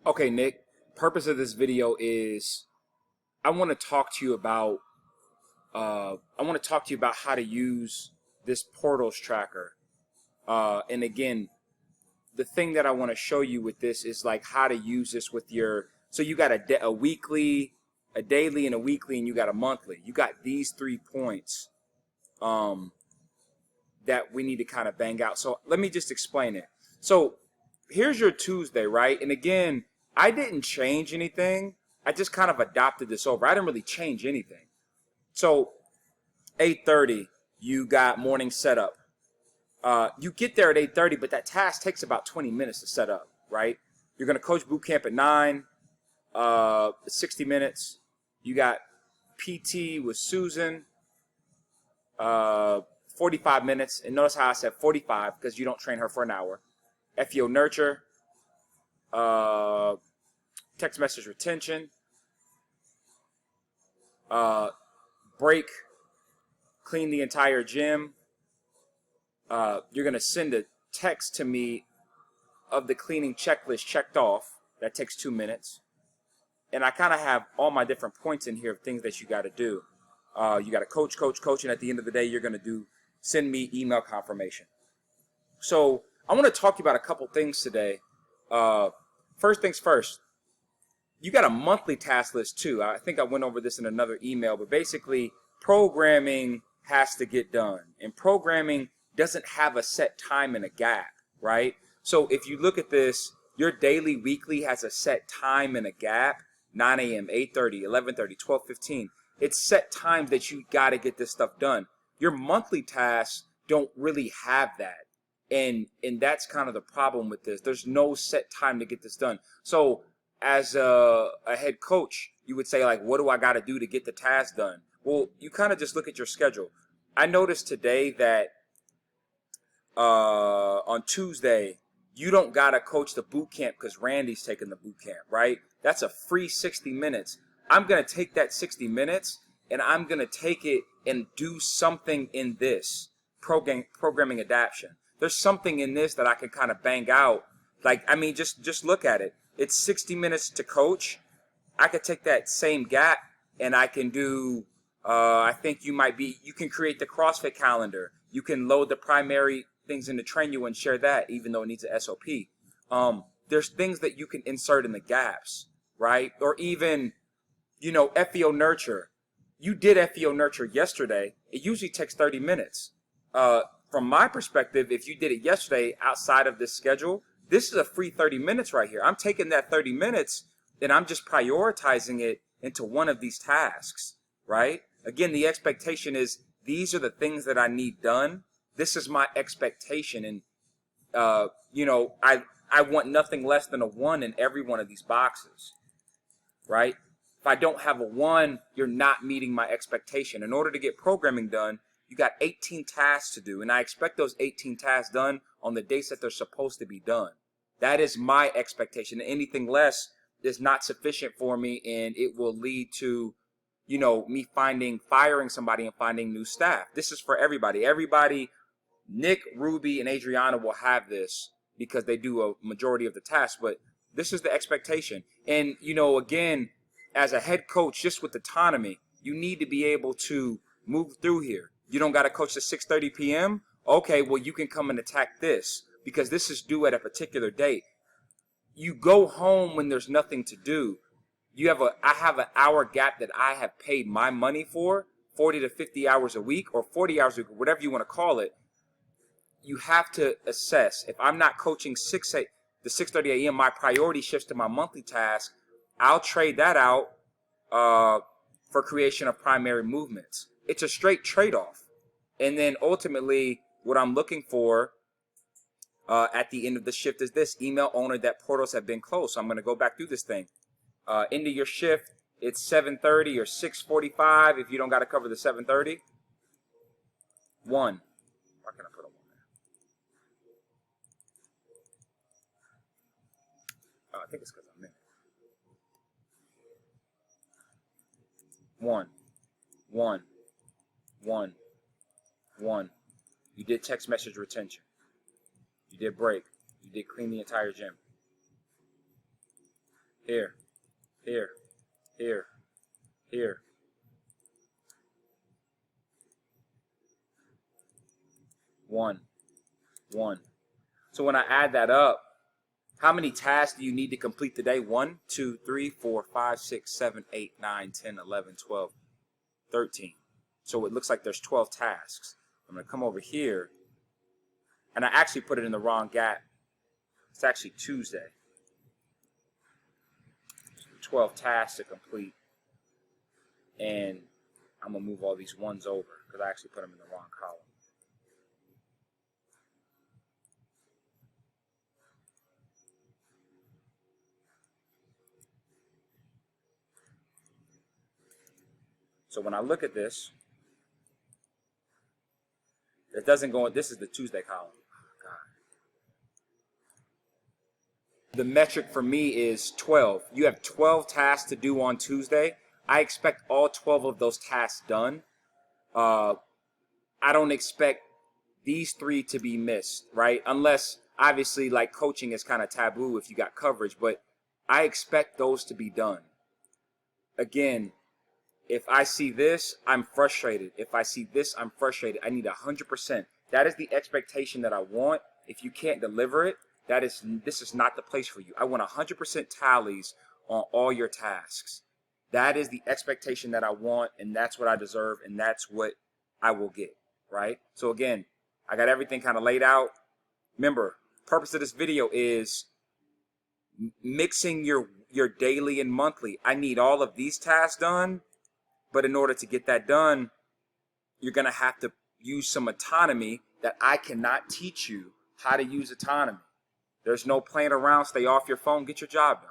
Okay, Nick, purpose of this video is I want to talk to you about how to use this portals tracker. And again, the thing that I want to show you with this is like how to use this with your, so you got a weekly, a daily, and a weekly, and you got a monthly. You got these 3 points that we need to kind of bang out. So let me just explain it. So here's your Tuesday, right? And again, I didn't change anything. I just kind of adopted this over. I didn't really change anything. So 8:30, you got morning setup. You get there at 8:30, but that task takes about 20 minutes to set up, right? You're going to coach boot camp at 9, 60 minutes. You got PT with Susan, 45 minutes. And notice how I said 45 because you don't train her for an hour. FEO nurture, text message retention, break, clean the entire gym. You're going to send a text to me of the cleaning checklist checked off. That takes 2 minutes. And I kind of have all my different points in here of things that you got to do. You got to coach, and at the end of the day, you're going to send me email confirmation. So I want to talk to you about a couple things today. First things first, you got a monthly task list too. I think I went over this in another email, but basically programming has to get done. And programming doesn't have a set time and a gap, right? So if you look at this, your daily, weekly has a set time and a gap, 9 a.m., 8:30, 11:30, 12:15. It's set times that you got to get this stuff done. Your monthly tasks don't really have that. And that's kind of the problem with this. There's no set time to get this done. So as a head coach, you would say, like, what do I got to do to get the task done? Well, you kind of just look at your schedule. I noticed today that on Tuesday, you don't got to coach the boot camp because Randy's taking the boot camp, right? That's a free 60 minutes. I'm going to take that 60 minutes and I'm going to take it and do something in this programming adaptation. There's something in this that I can kind of bang out. Like, I mean, just look at it. It's 60 minutes to coach. I could take that same gap and I can do, I think you can create the CrossFit calendar. You can load the primary things into Train You and share that, even though it needs a SOP. There's things that you can insert in the gaps, right? Or even, FEO nurture. You did FEO nurture yesterday. It usually takes 30 minutes. From my perspective, if you did it yesterday outside of this schedule, this is a free 30 minutes right here. I'm taking that 30 minutes and I'm just prioritizing it into one of these tasks, right? Again, the expectation is these are the things that I need done. This is my expectation. And, I want nothing less than a 1 in every one of these boxes, right? If I don't have a 1, you're not meeting my expectation. In order to get programming done, you got 18 tasks to do, and I expect those 18 tasks done on the dates that they're supposed to be done. That is my expectation. Anything less is not sufficient for me, and it will lead to, me firing somebody and finding new staff. This is for everybody. Everybody, Nick, Ruby, and Adriana will have this because they do a majority of the tasks, but this is the expectation. And, again, as a head coach, just with autonomy, you need to be able to move through here. You don't got to coach at 6:30 p.m.? Okay, well, you can come and attack this because this is due at a particular date. You go home when there's nothing to do. I have an hour gap that I have paid my money for, 40 to 50 hours a week or 40 hours a week, whatever you want to call it. You have to assess. If I'm not coaching 6:30 a.m., my priority shifts to my monthly task. I'll trade that out for creation of primary movements. It's a straight trade-off. And then ultimately, what I'm looking for at the end of the shift is this. Email owner that portals have been closed. So I'm going to go back through this thing. End of your shift, it's 7:30 or 6:45 if you don't got to cover the 7:30. 1. Why can I put a 1 there? I think it's because I'm in. 1. 1. 1. 1. You did text message retention. You did break. You did clean the entire gym. here, here, here, here. One. So when I add that up, how many tasks do you need to complete the day? 1, 2, 3, 4, 5, 6, 7, 8, 9, 10, 11, 12, 13. So it looks like there's 12 tasks. I'm going to come over here, and I actually put it in the wrong gap. It's actually Tuesday. 12 tasks to complete, and I'm going to move all these ones over because I actually put them in the wrong column. So when I look at this, it doesn't go, this is the Tuesday column. Oh, God. The metric for me is 12. You have 12 tasks to do on Tuesday. I expect all 12 of those tasks done. I don't expect these 3 to be missed, right? Unless, obviously, like coaching is kind of taboo if you got coverage, but I expect those to be done. Again, if I see this, I'm frustrated. If I see this, I'm frustrated. I need 100%. That is the expectation that I want. If you can't deliver it, this is not the place for you. I want 100% tallies on all your tasks. That is the expectation that I want, and that's what I deserve, and that's what I will get, right? So again, I got everything kind of laid out. Remember, purpose of this video is mixing your daily and monthly. I need all of these tasks done, but in order to get that done, you're going to have to use some autonomy that I cannot teach you how to use autonomy. There's no playing around. Stay off your phone. Get your job done.